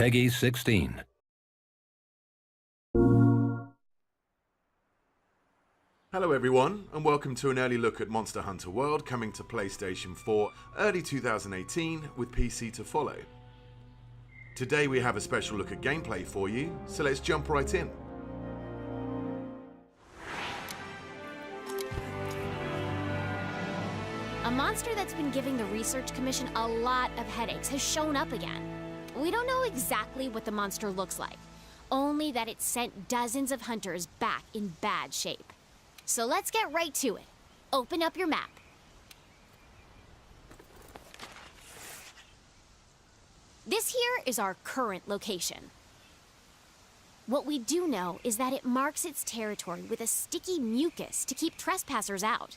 Peggy 16. Hello everyone, and welcome to an early look at Monster Hunter World, coming to PlayStation 4 early 2018 with PC to follow. Today we have a special look at gameplay for you, so let's jump right in. A monster that's been giving the Research Commission a lot of headaches has shown up again. We don't know exactly what the monster looks like, only that it sent dozens of hunters back in bad shape. So let's get right to it. Open up your map. This here is our current location. What we do know is that it marks its territory with a sticky mucus to keep trespassers out.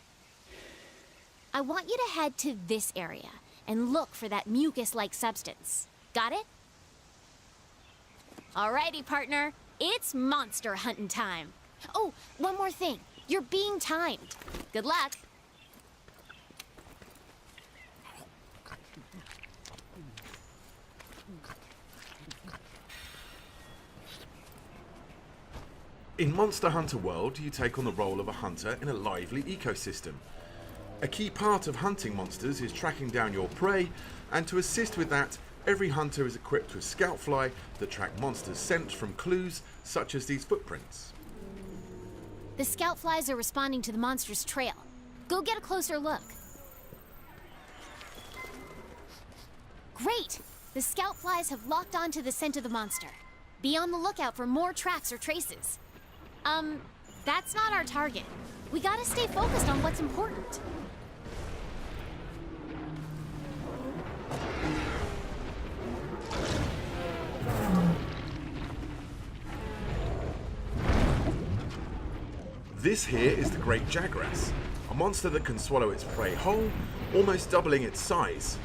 I want you to head to this area and look for that mucus-like substance. Got it? Alrighty, partner. It's monster hunting time. Oh, one more thing. You're being timed. Good luck. In Monster Hunter World, you take on the role of a hunter in a lively ecosystem. A key part of hunting monsters is tracking down your prey, and to assist with that, every hunter is equipped with Scoutfly that track monsters' scent from clues such as these footprints. The Scoutflies are responding to the monster's trail. Go get a closer look. Great! The Scoutflies have locked onto the scent of the monster. Be on the lookout for more tracks or traces. That's not our target. We gotta stay focused on what's important. This here is the Great Jagras, a monster that can swallow its prey whole, almost doubling its size.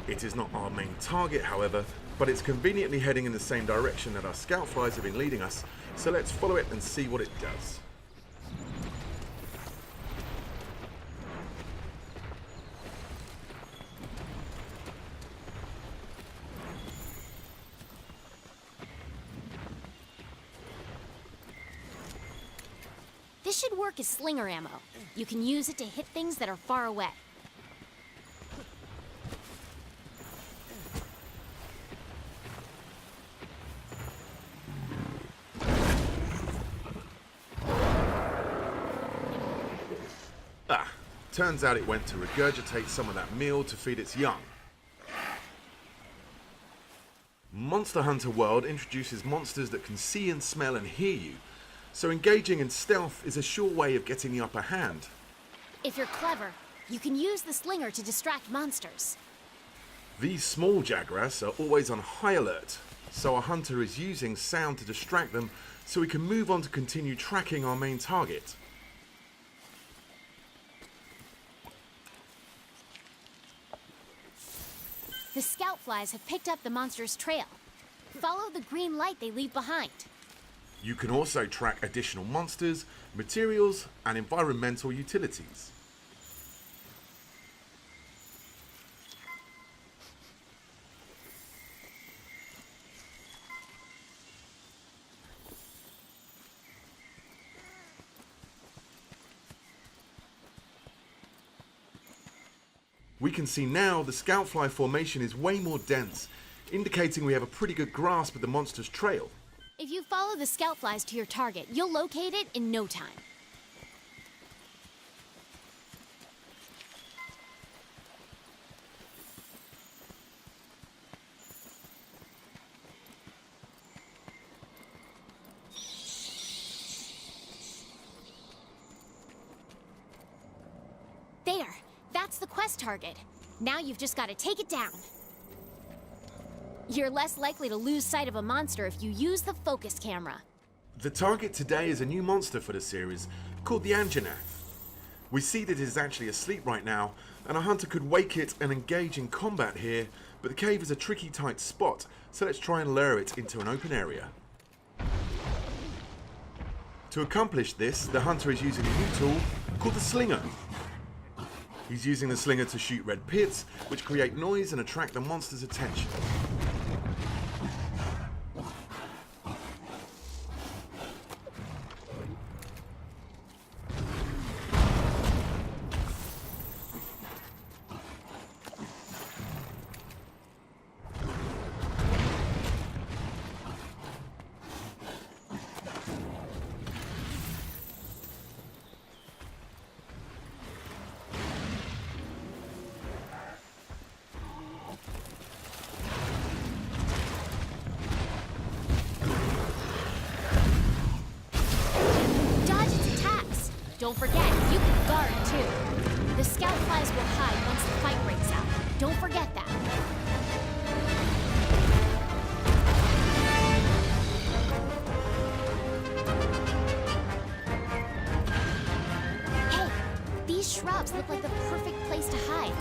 It is not our main target, however, but it's conveniently heading in the same direction that our Scoutflies have been leading us, so let's follow it and see what it does. This should work as slinger ammo. You can use it to hit things that are far away. Turns out it went to regurgitate some of that meal to feed its young. Monster Hunter World introduces monsters that can see and smell and hear you, so engaging in stealth is a sure way of getting the upper hand. If you're clever, you can use the slinger to distract monsters. These small Jagras are always on high alert, so a hunter is using sound to distract them so we can move on to continue tracking our main target. The Scoutflies have picked up the monster's trail. Follow the green light they leave behind. You can also track additional monsters, materials, and environmental utilities. We can see now the Scoutfly formation is way more dense, indicating we have a pretty good grasp of the monster's trail. If you follow the Scoutflies to your target, you'll locate it in no time. There! That's the quest target. Now you've just got to take it down. You're less likely to lose sight of a monster if you use the focus camera. The target today is a new monster for the series, called the Anjanath. We see that it is actually asleep right now, and a hunter could wake it and engage in combat here, but the cave is a tricky tight spot, so let's try and lure it into an open area. To accomplish this, the hunter is using a new tool called the Slinger. He's using the Slinger to shoot red pits, which create noise and attract the monster's attention. Don't forget, you can guard too. The scout flies will hide once the fight breaks out. Don't forget that. Hey, these shrubs look like the perfect place to hide.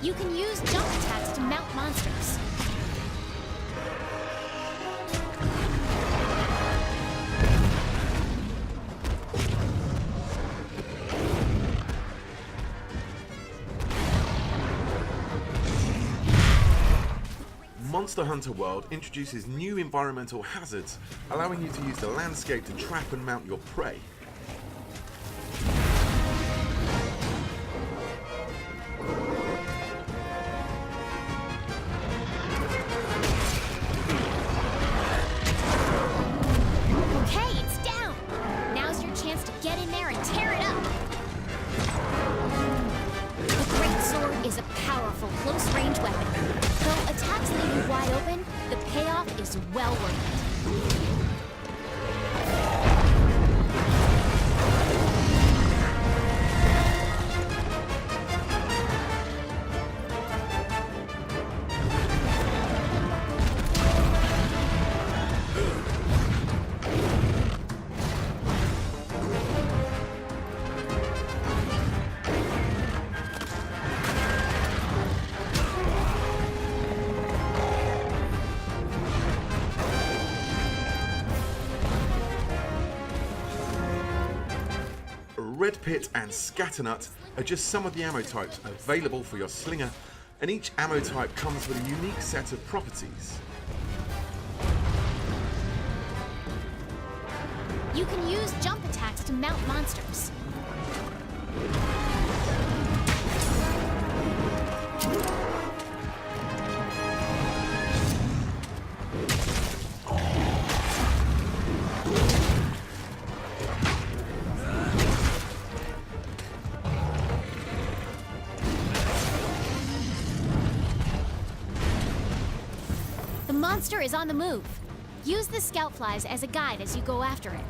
You can use jump attacks to mount monsters. Monster Hunter World introduces new environmental hazards, allowing you to use the landscape to trap and mount your prey. Okay, it's down! Now's your chance to get in there and tear it up! The Great Sword is a powerful close-range weapon. Though attacks leave you wide open, the payoff is well worth it. Red Pit and Scatternut are just some of the ammo types available for your slinger, and each ammo type comes with a unique set of properties. You can use jump attacks to mount monsters. The monster is on the move. Use the scout flies as a guide as you go after it.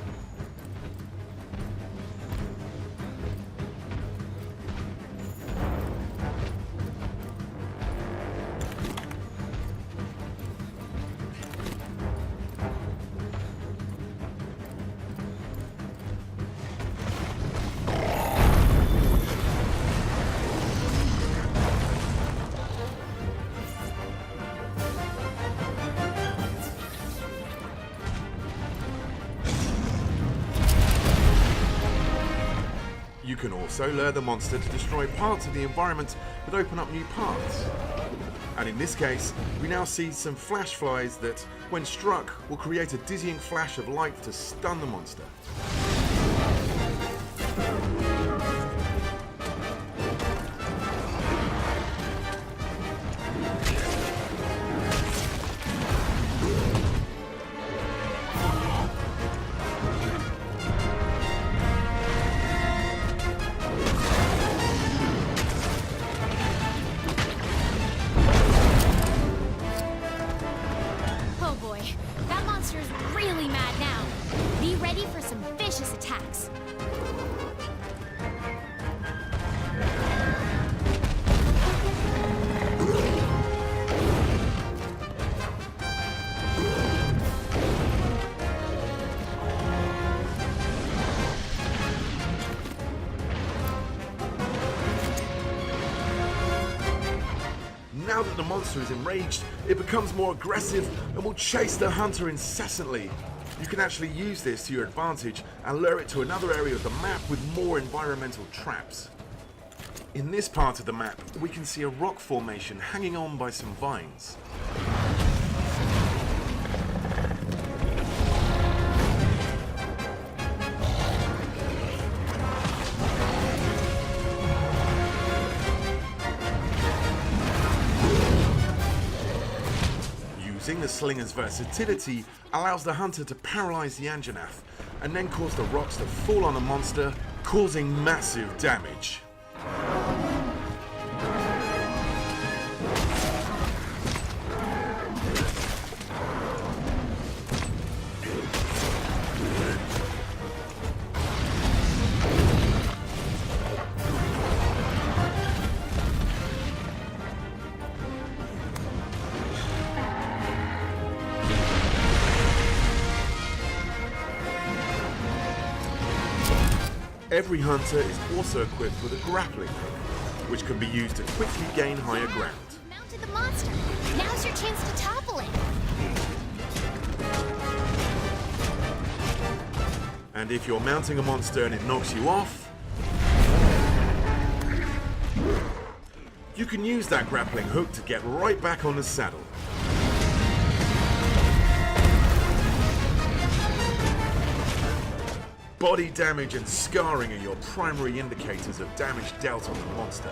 You can also lure the monster to destroy parts of the environment that open up new paths. And in this case, we now see some flash flies that, when struck, will create a dizzying flash of light to stun the monster. Oh boy, that monster's really mad now. Be ready for some vicious attacks. Now that the monster is enraged, it becomes more aggressive and will chase the hunter incessantly. You can actually use this to your advantage and lure it to another area of the map with more environmental traps. In this part of the map, we can see a rock formation hanging on by some vines. using the slinger's versatility allows the hunter to paralyze the Anjanath and then cause the rocks to fall on the monster, causing massive damage. Every hunter is also equipped with a grappling hook, which can be used to quickly gain higher ground. You mounted the monster. Now's your chance to topple it. And if you're mounting a monster and it knocks you off, you can use that grappling hook to get right back on the saddle. Body damage and scarring are your primary indicators of damage dealt on the monster.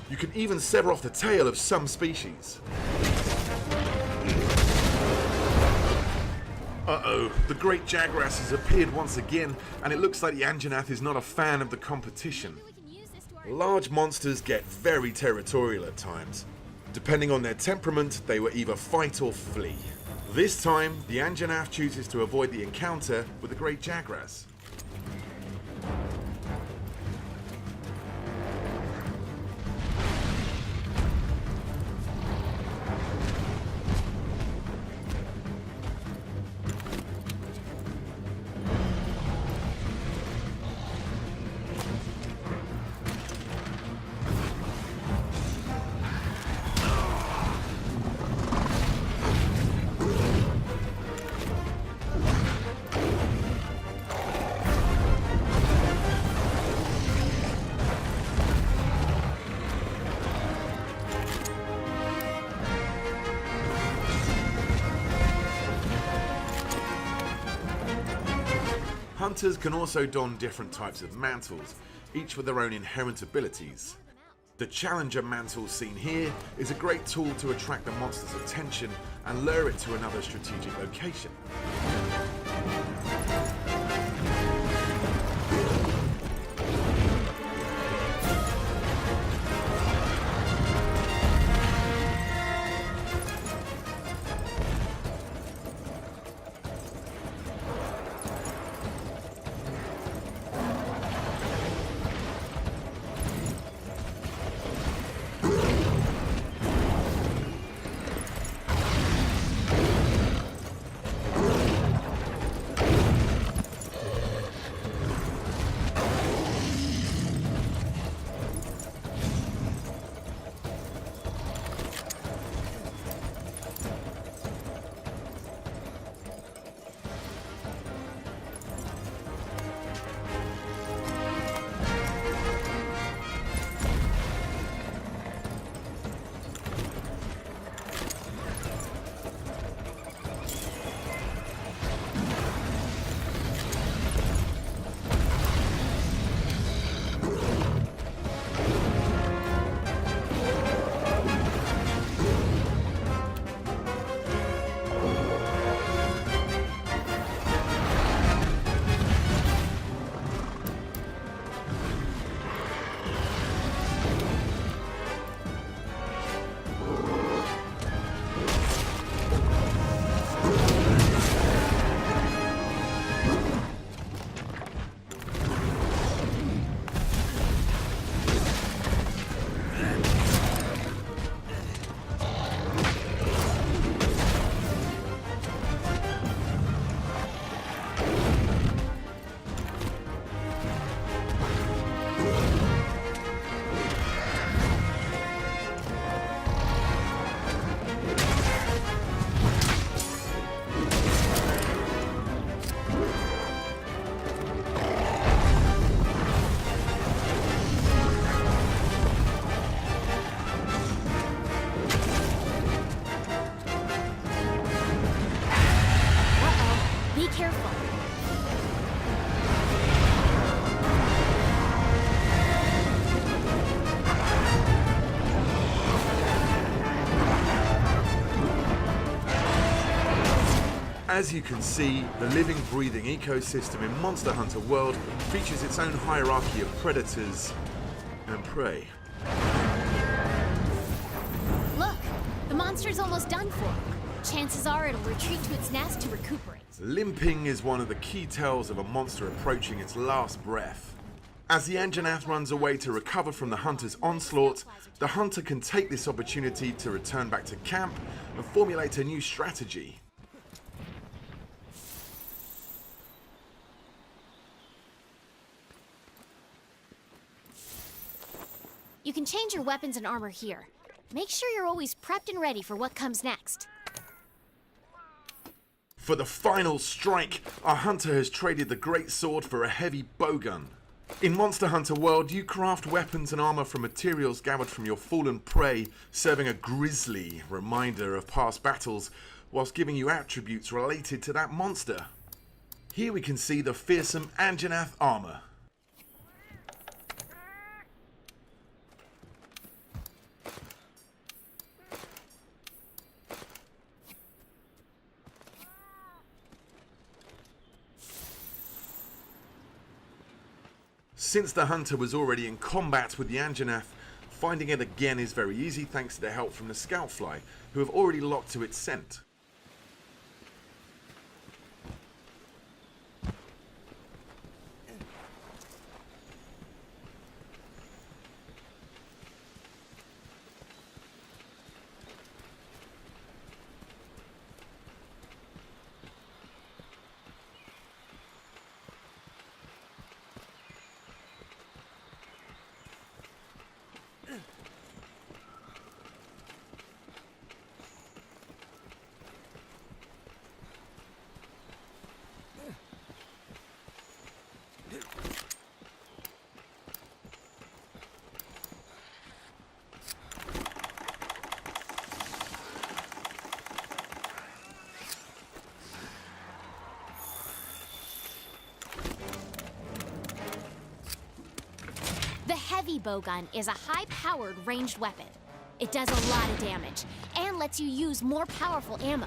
You can even sever off the tail of some species. Uh-oh, the Great Jagras has appeared once again, and it looks like the Anjanath is not a fan of the competition. Large monsters get very territorial at times. Depending on their temperament, they will either fight or flee. This time, the Anjanath chooses to avoid the encounter with the Great Jagras. Hunters can also don different types of mantles, each with their own inherent abilities. The Challenger mantle seen here is a great tool to attract the monster's attention and lure it to another strategic location. Careful. As you can see, the living, breathing ecosystem in Monster Hunter World features its own hierarchy of predators and prey. Look, the monster's almost done for. Chances are it'll retreat to its nest to recuperate. Limping is one of the key tells of a monster approaching its last breath. As the Anjanath runs away to recover from the hunter's onslaught, the hunter can take this opportunity to return back to camp and formulate a new strategy. You can change your weapons and armor here. Make sure you're always prepped and ready for what comes next. For the final strike, our hunter has traded the great sword for a heavy bowgun. In Monster Hunter World, you craft weapons and armor from materials gathered from your fallen prey, serving a grisly reminder of past battles, whilst giving you attributes related to that monster. Here we can see the fearsome Anjanath armor. Since the hunter was already in combat with the Anjanath, finding it again is very easy thanks to the help from the Scoutfly, who have already locked to its scent. The heavy bowgun is a high-powered ranged weapon. It does a lot of damage and lets you use more powerful ammo.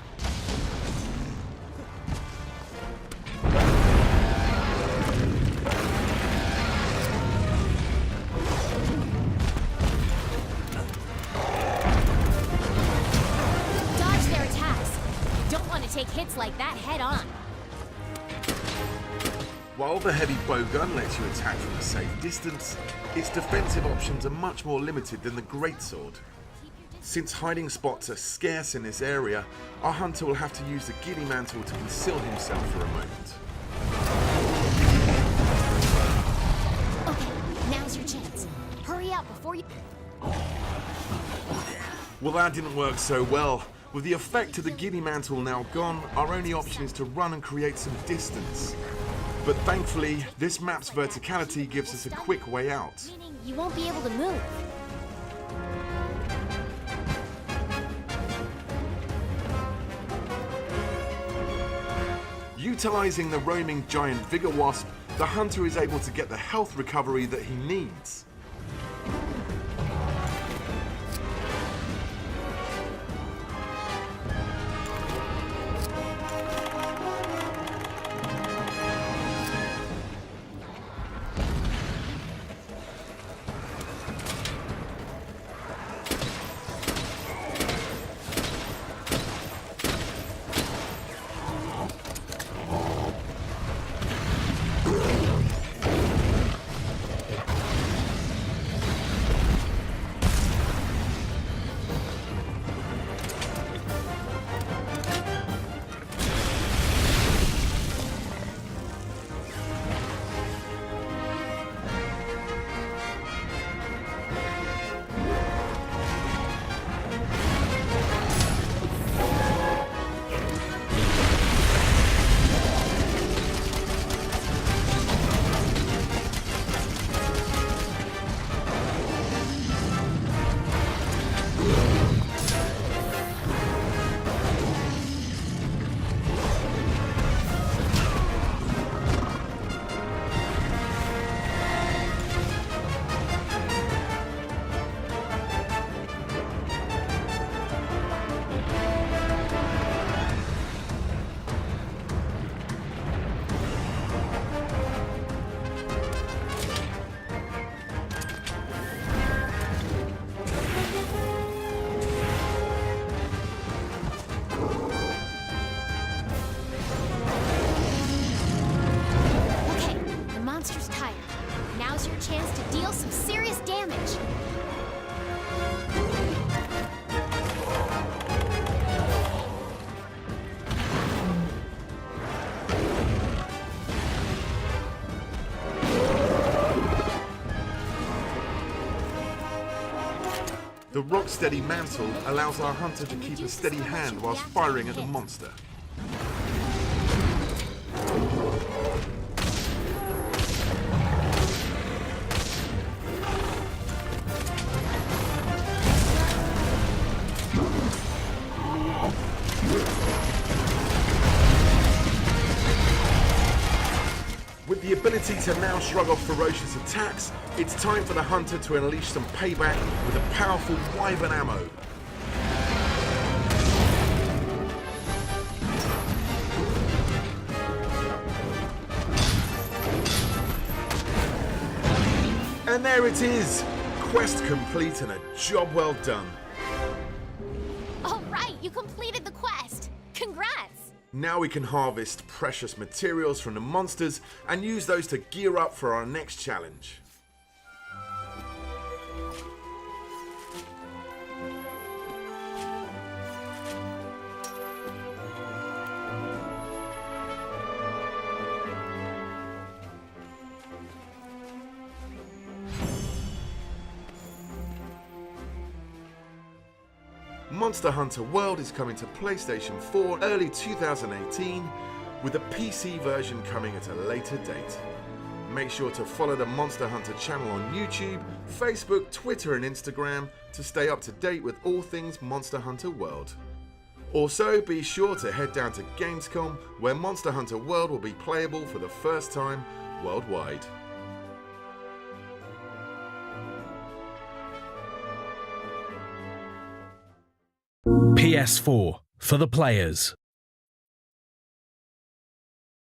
Dodge their attacks. You don't want to take hits like that head on. While the heavy bowgun lets you attack from a safe distance, its defensive options are much more limited than the greatsword. Since hiding spots are scarce in this area, our hunter will have to use the Giddy Mantle to conceal himself for a moment. Okay, now's your chance. Hurry up before you... Well, that didn't work so well. With the effect of the Giddy Mantle now gone, our only option is to run and create some distance. But thankfully, this map's verticality gives us a quick way out. Meaning you won't be able to move. Utilizing the roaming giant Vigor Wasp, the hunter is able to get the health recovery that he needs. deal some serious damage. The rock-steady mantle allows our hunter to keep a steady hand whilst firing at the monster. With the ability to now shrug off ferocious attacks, it's time for the hunter to unleash some payback with a powerful wyvern ammo. And there it is! Quest complete and a job well done. All right, you completed the quest. Congrats! Now we can harvest precious materials from the monsters and use those to gear up for our next challenge. Monster Hunter World is coming to PlayStation 4 early 2018, with the PC version coming at a later date. Make sure to follow the Monster Hunter channel on YouTube, Facebook, Twitter and Instagram to stay up to date with all things Monster Hunter World. Also, be sure to head down to Gamescom, where Monster Hunter World will be playable for the first time worldwide. PS4 for the players.